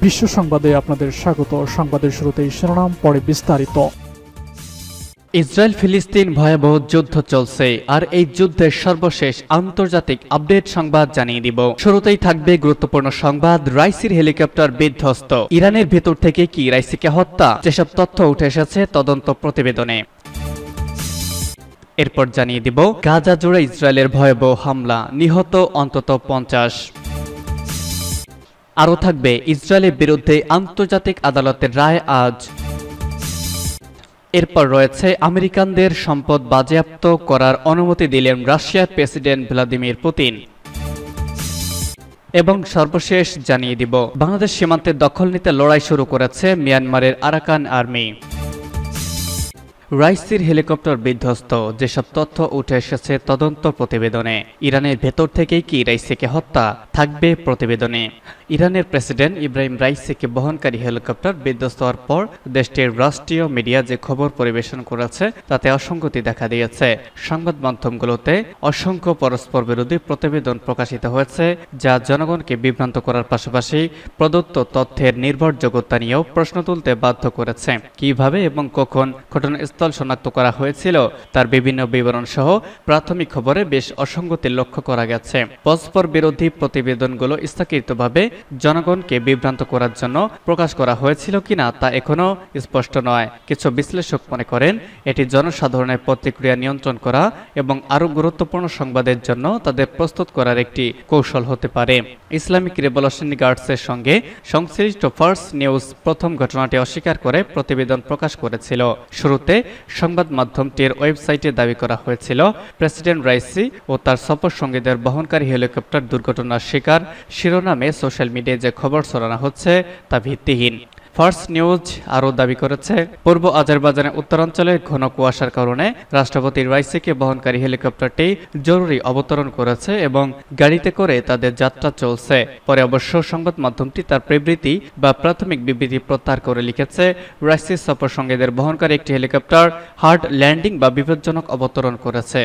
বিশ্ব সংবাদে আপনাদের স্বাগত। সংবাদের শুরুতেই শিরোনাম, পরে বিস্তারিত। ইসরায়েল ফিলিস্তিন ভয়াবহ যুদ্ধ চলছে, আর এই যুদ্ধের সর্বশেষ আন্তর্জাতিক আপডেট সংবাদ জানিয়ে দিব। শুরুতেই থাকবে গুরুত্বপূর্ণ সংবাদ, রাইসির হেলিকপ্টার বিধ্বস্ত। ইরানের ভেতর থেকে কি রাইসিকে হত্যা, যেসব তথ্য উঠে এসেছে তদন্ত প্রতিবেদনে। এরপর জানিয়ে দিব গাজা জুড়ে ইসরায়েলের ভয়াবহ হামলা, নিহত অন্তত 50। আরও থাকবে ইসরায়েলের বিরুদ্ধে আন্তর্জাতিক আদালতের রায় আজ। এরপর রয়েছে আমেরিকানদের সম্পদ বাজেয়াপ্ত করার অনুমতি দিলেন রাশিয়ার প্রেসিডেন্ট ভ্লাদিমির পুতিন। এবং সর্বশেষ জানিয়ে দিব বাংলাদেশ সীমান্তের দখল নিতে লড়াই শুরু করেছে মিয়ানমারের আরাকান আর্মি। রাইসির হেলিকপ্টার বিধ্বস্ত, যেসব তথ্য উঠে এসেছে তদন্ত প্রতিবেদনে। ইরানের ভেতর থেকেই কি রাইসিকে হত্যা, থাকবে প্রতিবেদনে। ইরানের প্রেসিডেন্ট ইব্রাহিম রাইসিকে বহনকারী হেলিকপ্টার বিধ্বস্ত হওয়ার পর দেশটির রাষ্ট্রীয় মিডিয়া যে খবর পরিবেশন করেছে তাতে অসঙ্গতি দেখা দিয়েছে। সংবাদ মাধ্যমগুলোতে অসংখ্য পরস্পর বিরোধী প্রতিবেদন প্রকাশিত হয়েছে, যা জনগণকে বিভ্রান্ত করার পাশাপাশি প্রদত্ত তথ্যের নির্ভরযোগ্যতা নিয়েও প্রশ্ন তুলতে বাধ্য করেছে। কিভাবে এবং কখন ঘটনাস্থল শনাক্ত করা হয়েছিল তার বিভিন্ন বিবরণ সহ প্রাথমিক খবরে বেশ অসঙ্গতি লক্ষ্য করা গেছে। পরস্পর বিরোধী প্রতিবেদনগুলো ইচ্ছাকৃতভাবে জনগণকে বিভ্রান্ত করার জন্য প্রকাশ করা হয়েছিল কিনা তা এখনো স্পষ্ট নয়। কিছু বিশ্লেষক মনে করেন এটি জনসাধারণের প্রতিক্রিয়া নিয়ন্ত্রণ করা এবং আরও গুরুত্বপূর্ণ সংবাদের জন্য তাদের প্রস্তুত করার একটি কৌশল হতে পারে। ইসলামিক রেভলিউশনারি গার্ডসের সঙ্গে সংশ্লিষ্ট ফার্স্ট নিউজ প্রথম ঘটনাটি অস্বীকার করে প্রতিবেদন প্রকাশ করেছিল। শুরুতে সংবাদ মাধ্যমটির ওয়েবসাইটে দাবি করা হয়েছিল প্রেসিডেন্ট রাইসি ও তার সফর সঙ্গীদের বহনকারী হেলিকপ্টার দুর্ঘটনার শিকার শিরোনামে সোশ্যাল মিডিয়ায় যে খবর ছড়ানো হচ্ছে তা ভিত্তিহীন। ফার্স্ট নিউজ আরও দাবি করেছে পূর্ব আজারবাইজানের উত্তরাঞ্চলে ঘন কুয়াশার কারণে রাষ্ট্রপতি রাইসিকে বহনকারী হেলিকপ্টারটি জরুরি অবতরণ করেছে এবং গাড়িতে করে তাদের যাত্রা চলছে। পরে অবশ্য সংবাদ মাধ্যমটি তার বিবৃতি বা প্রাথমিক বিবৃতি প্রত্যাহার করে লিখেছে রাইসির সফর সঙ্গীদের বহনকারী একটি হেলিকপ্টার হার্ড ল্যান্ডিং বা বিপজ্জনক অবতরণ করেছে।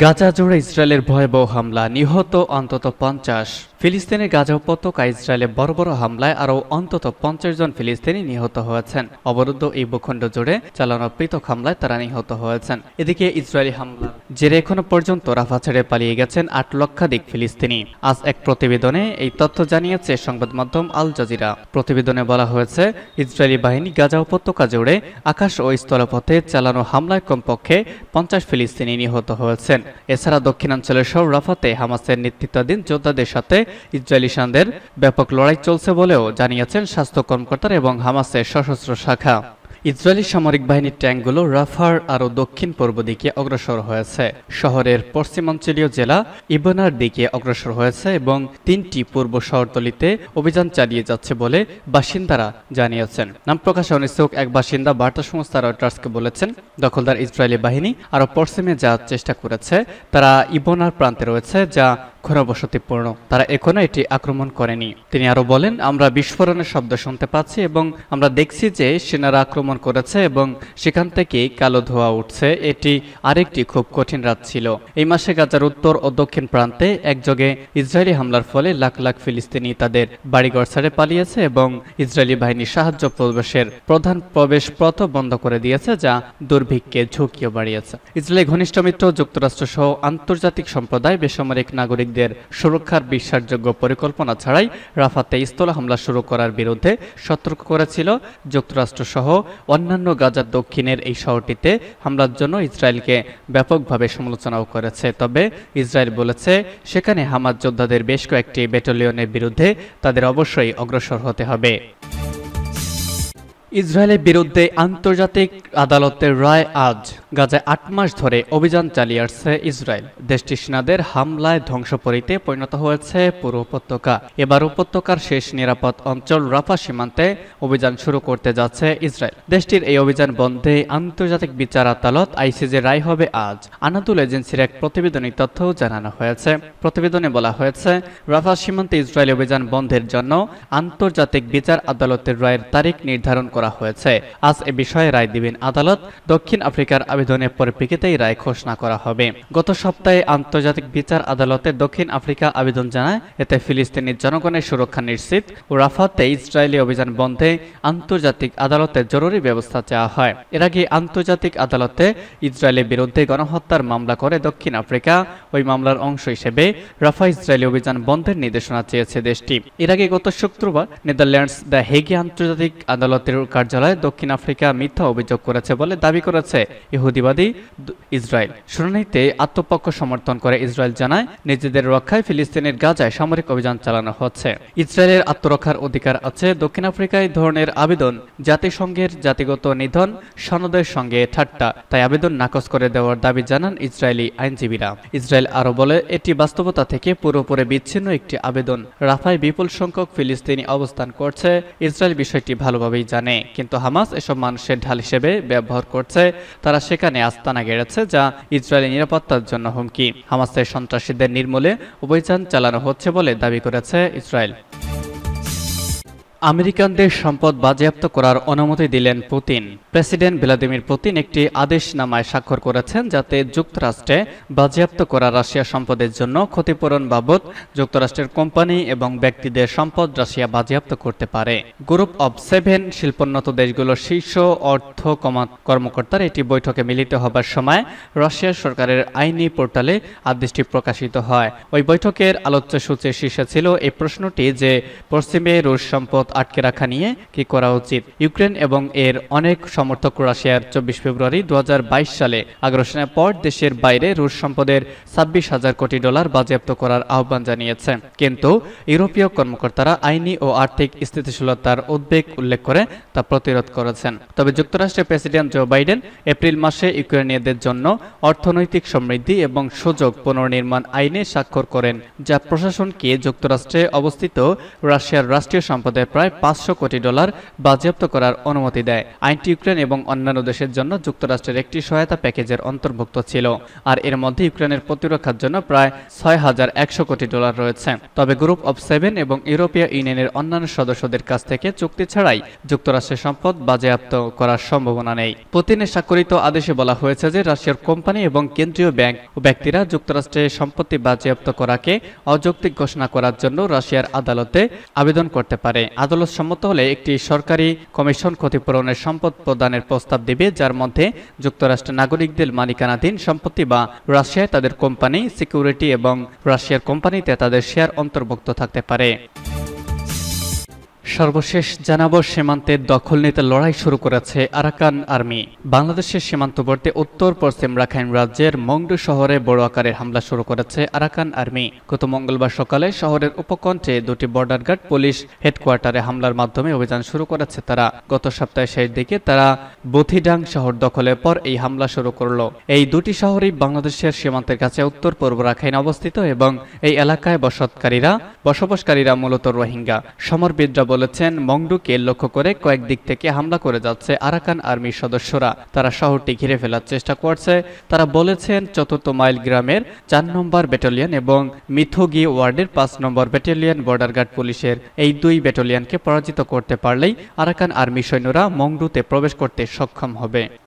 গাজা জুড়ে ইসরায়েলের ভয়াবহ হামলা, নিহত অন্তত 50। ফিলিস্তিনের গাজা উপত্যকা ইসরায়েলের বড় বড় হামলায় আরও অন্তত 50 জন ফিলিস্তিনি নিহত হয়েছেন। অবরুদ্ধ এই ভূখণ্ড জুড়ে চালানো পৃথক হামলায় তারা নিহত হয়েছেন। এদিকে ইসরায়েলি হামলা জেরে এখনো পর্যন্ত রাফা ছেড়ে পালিয়ে গেছেন 8 লক্ষাধিক ফিলিস্তিনি। আজ এক প্রতিবেদনে এই তথ্য জানিয়েছে সংবাদ মাধ্যম আল জাজিরা। প্রতিবেদনে বলা হয়েছে ইসরায়েলি বাহিনী গাজা উপত্যকা জুড়ে আকাশ ও স্থলপথে চালানো হামলায় কমপক্ষে 50 ফিলিস্তিনি নিহত হয়েছেন। এছাড়া দক্ষিণাঞ্চলের সব রাফাতে হামাসের নেতৃত্বাধীন যোদ্ধাদের সাথে ইসরায়েলি সেনাদের ব্যাপক লড়াই চলছে বলেও জানিয়েছেন স্বাস্থ্য কর্মকর্তারা এবং হামাসের সশস্ত্র শাখা। ইসরায়েলি সামরিক বাহিনীর ট্যাঙ্কগুলো রাফার আরও দক্ষিণ পূর্ব দিকে অগ্রসর হয়েছে, শহরের পশ্চিমাঞ্চলীয় জেলা ইবনার দিকে অগ্রসর হয়েছে এবং 3টি পূর্ব শহরতলিতে অভিযান চালিয়ে যাচ্ছে বলে বাসিন্দারা জানিয়েছেন। নাম প্রকাশে অনিচ্ছুক এক বাসিন্দা বার্তা সংস্থা রয়টার্সকে বলেছেন দখলদার ইসরায়েলি বাহিনী আরও পশ্চিমে যাওয়ার চেষ্টা করেছে। তারা ইবনার প্রান্তে রয়েছে, যা ঘনবসতিপূর্ণ। তারা এখনো এটি আক্রমণ করেনি। তিনি আরো বলেন, আমরা বিস্ফোরণের শব্দ শুনতে পাচ্ছি এবং আমরা দেখছি যে সেনারা আক্রমণ করেছে এবং সেখান থেকে কালো ধোঁয়া উঠছে। এটি আরেকটি খুব কঠিন রাত ছিল। এই মাসে গাজার উত্তর ও দক্ষিণ প্রান্তে একযোগে ইসরায়েলি হামলার ফলে লাখ লাখ ফিলিস্তিনি তাদের বাড়িঘর ছেড়ে পালিয়েছে এবং ইসরায়েলি বাহিনীর সাহায্য প্রবেশের প্রধান প্রবেশ পথ বন্ধ করে দিয়েছে, যা দুর্ভিক্ষে ঝুঁকিও বাড়িয়েছে। ইসরায়েলের ঘনিষ্ঠ মিত্র যুক্তরাষ্ট্র সহ আন্তর্জাতিক সম্প্রদায় বেসামরিক নাগরিক সুরক্ষার বিশ্বাসযোগ্য পরিকল্পনা ছাড়াই রাফাতে স্থল হামলা শুরু করার বিরুদ্ধে সতর্ক করেছিল। যুক্তরাষ্ট্র সহ অন্যান্য গাজার দক্ষিণের এই শহরটিতে হামলার জন্য ইসরায়েলকে ব্যাপকভাবে সমালোচনাও করেছে। তবে ইসরায়েল বলেছে সেখানে হামাস যোদ্ধাদের বেশ কয়েকটি ব্যাটালিয়নের বিরুদ্ধে তাদের অবশ্যই অগ্রসর হতে হবে। ইসরায়েলের বিরুদ্ধে আন্তর্জাতিক আদালতের রায় আজ। গাজায় 8 মাস ধরে অভিযান চালিয়ে আসছে ইসরায়েল। দেশটির সেনাদের হামলায় ধ্বংসপরীতে পরিণত হয়েছে পুরো উপত্যকা। এবার উপত্যকার শেষ নিরাপদ অঞ্চল রাফা সীমান্তে অভিযান শুরু করতে যাচ্ছে ইসরায়েল। দেশটির এই অভিযান বন্ধে আন্তর্জাতিক বিচার আদালত আইসিজে রায় হবে আজ। আনাদুল এজেন্সির এক প্রতিবেদনী তথ্যও জানানো হয়েছে। প্রতিবেদনে বলা হয়েছে রাফা সীমান্তে ইসরায়েল অভিযান বন্ধের জন্য আন্তর্জাতিক বিচার আদালতের রায়ের তারিখ নির্ধারণ করা হয়েছে। আজ এ বিষয়ে রায় দিবেন আদালত। দক্ষিণ আফ্রিকার আবেদনের পরিপ্রেক্ষিতেই রায় ঘোষণা করা হবে। গত সপ্তাহে আন্তর্জাতিক বিচার আদালতে দক্ষিণ আফ্রিকা আবেদন জানায়, এতে ফিলিস্তিনি জনগণের সুরক্ষা নিশ্চিত ও রাফাতে ইসরায়েলি অভিযান বন্ধে আন্তর্জাতিক আদালতে জরুরি ব্যবস্থা চাওয়া হয়। এর আগে আন্তর্জাতিক আদালতে ইসরায়েলের বিরুদ্ধে গণহত্যার মামলা করে দক্ষিণ আফ্রিকা। ওই মামলার অংশ হিসেবে রাফা ইসরায়েলি অভিযান বন্ধের নির্দেশনা চেয়েছে দেশটি। এর আগে গত শুক্রবার নেদারল্যান্ডস দ্য হেগে আন্তর্জাতিক আদালতের কার্যালয়ে দক্ষিণ আফ্রিকা মিথ্যা অভিযোগ করেছে বলে দাবি করেছে ইহুদিবাদী ইসরায়েল। শুনানিতে আত্মপক্ষ সমর্থন করে ইসরায়েল জানায়, নিজেদের রক্ষায় ফিলিস্তিনের গাজায় সামরিক অভিযান চালানো হচ্ছে। ইসরায়েলের আত্মরক্ষার অধিকার আছে। দক্ষিণ আফ্রিকায় ধরনের আবেদন জাতিসংঘের জাতিগত নিধন সনদের সঙ্গে ঠাট্টা, তাই আবেদন নাকচ করে দেওয়ার দাবি জানান ইসরায়েলি আইনজীবীরা। ইসরায়েল আরও বলে, এটি বাস্তবতা থেকে পুরোপুরি বিচ্ছিন্ন একটি আবেদন। রাফায় বিপুল সংখ্যক ফিলিস্তিনি অবস্থান করছে। ইসরায়েল বিষয়টি ভালোভাবেই জানে, কিন্তু হামাস এসব মানুষের ঢাল হিসেবে ব্যবহার করছে। তারা সেখানে আস্তানা গেড়েছে, যা ইসরায়েলি নিরাপত্তার জন্য হুমকি। হামাসের সন্ত্রাসীদের নির্মূলে অভিযান চালানো হচ্ছে বলে দাবি করেছে ইসরায়েল। আমেরিকানদের সম্পদ বাজেয়াপ্ত করার অনুমতি দিলেন পুতিন। প্রেসিডেন্ট ভ্লাদিমির পুতিন একটি আদেশনামায় স্বাক্ষর করেছেন, যাতে যুক্তরাষ্ট্রে বাজেয়াপ্ত করা রাশিয়া সম্পদের জন্য ক্ষতিপূরণ বাবদ যুক্তরাষ্ট্রের কোম্পানি এবং ব্যক্তিদের সম্পদ রাশিয়া বাজেয়াপ্ত করতে পারে। গ্রুপ অব 7 শিল্পোন্নত দেশগুলোর শীর্ষ অর্থ কর্মকর্তারা এটি বৈঠকে মিলিত হবার সময় রাশিয়ার সরকারের আইনি পোর্টালে আদেশটি প্রকাশিত হয়। ওই বৈঠকের আলোচ্য সূচির শীর্ষে ছিল এই প্রশ্নটি যে পশ্চিমে রুশ সম্পদ আটকে রাখা নিয়ে কি করা উচিত। ইউক্রেন এবং এর অনেক সমর্থক রাশিয়ার 24 ফেব্রুয়ারি 2022 সালে আগ্রাসনের পর দেশের বাইরে রুশ সম্পদের 26,000 কোটি ডলার বাজেয়াপ্ত করার আহ্বান জানিয়েছে। কিন্তু ইউরোপীয় কর্মকর্তারা আইনি ও আর্থিক স্থিতিশীলতার উদ্বেগ উল্লেখ করে তা প্রতিরোধ করেছেন। তবে যুক্তরাষ্ট্রের প্রেসিডেন্ট জো বাইডেন এপ্রিল মাসে ইউক্রেনীয়দের জন্য অর্থনৈতিক সমৃদ্ধি এবং সুযোগ পুনর্নির্মাণ আইনে স্বাক্ষর করেন, যা প্রশাসনকে যুক্তরাষ্ট্রে অবস্থিত রাশিয়ার রাষ্ট্রীয় সম্পদের প্রায় 500 কোটি ডলার বাজেয়াপ্ত করার অনুমতি দেয়। আইনটি ইউক্রেন এবং অন্যান্য দেশের জন্য যুক্তরাষ্ট্রের একটি সহায়তা প্যাকেজের অন্তর্ভুক্ত ছিল, আর এর মধ্যে ইউক্রেনের প্রতিরক্ষার জন্য প্রায় 6,100 কোটি ডলার রয়েছে। তবে গ্রুপ অব 7 এবং ইউরোপীয় ইউনিয়নের অন্যান্য সদস্যদের কাছ থেকে চুক্তি ছাড়াই যুক্তরাষ্ট্রের সম্পদ বাজেয়াপ্ত করার সম্ভাবনা নেই। পুতিনের স্বাক্ষরিত আদেশে বলা হয়েছে যে রাশিয়ার কোম্পানি এবং কেন্দ্রীয় ব্যাংক ও ব্যক্তিরা যুক্তরাষ্ট্রের সম্পত্তি বাজেয়াপ্ত করাকে অযৌক্তিক ঘোষণা করার জন্য রাশিয়ার আদালতে আবেদন করতে পারে। আদালত সম্মত হলে একটি সরকারি কমিশন ক্ষতিপূরণের সম্পদ প্রদানের প্রস্তাব দেবে, যার মধ্যে যুক্তরাষ্ট্রের নাগরিকদের মালিকানাধীন সম্পত্তি বা রাশিয়ায় তাদের কোম্পানি, সিকিউরিটি এবং রাশিয়ার কোম্পানিতে তাদের শেয়ার অন্তর্ভুক্ত থাকতে পারে। সর্বশেষ জানাবো, সীমান্তের দখল নিতে লড়াই শুরু করেছে আরাকান আর্মি। বাংলাদেশের সীমান্তবর্তী উত্তর পশ্চিম রাখাইন রাজ্যের মংডু শহরে বড় আকারের হামলা শুরু করেছে আরাকান আর্মি। গত মঙ্গলবার সকালে শহরের উপকণ্ঠে দুটি বর্ডার গার্ড পুলিশ হেডকোয়ার্টারে হামলার মাধ্যমে অভিযান শুরু করেছে তারা। গত সপ্তাহের শেষ দিকে তারা বুথিডাং শহর দখলের পর এই হামলা শুরু করলো। এই দুটি শহরই বাংলাদেশের সীমান্তের কাছে উত্তর পূর্ব রাখাইন অবস্থিত এবং এই এলাকায় বসবাসকারীরা মূলত রোহিঙ্গা। সমরবিদরা বলেছেন, মংডুকে লক্ষ্য করে কয়েক দিক থেকে হামলা করে যাচ্ছে আরাকান আর্মির সদস্যরা। তারা শহরটি ঘিরে ফেলার চেষ্টা করছে। তারা বলেছেন, 4 মাইল গ্রামের 4 নম্বর ব্যাটালিয়ন এবং মিথুগি ওয়ার্ডের 5 নম্বর ব্যাটালিয়ন বর্ডার গার্ড পুলিশের এই 2 ব্যাটালিয়নকে পরাজিত করতে পারলেই আরাকান আর্মি সৈন্যরা মংডুতে প্রবেশ করতে সক্ষম হবে।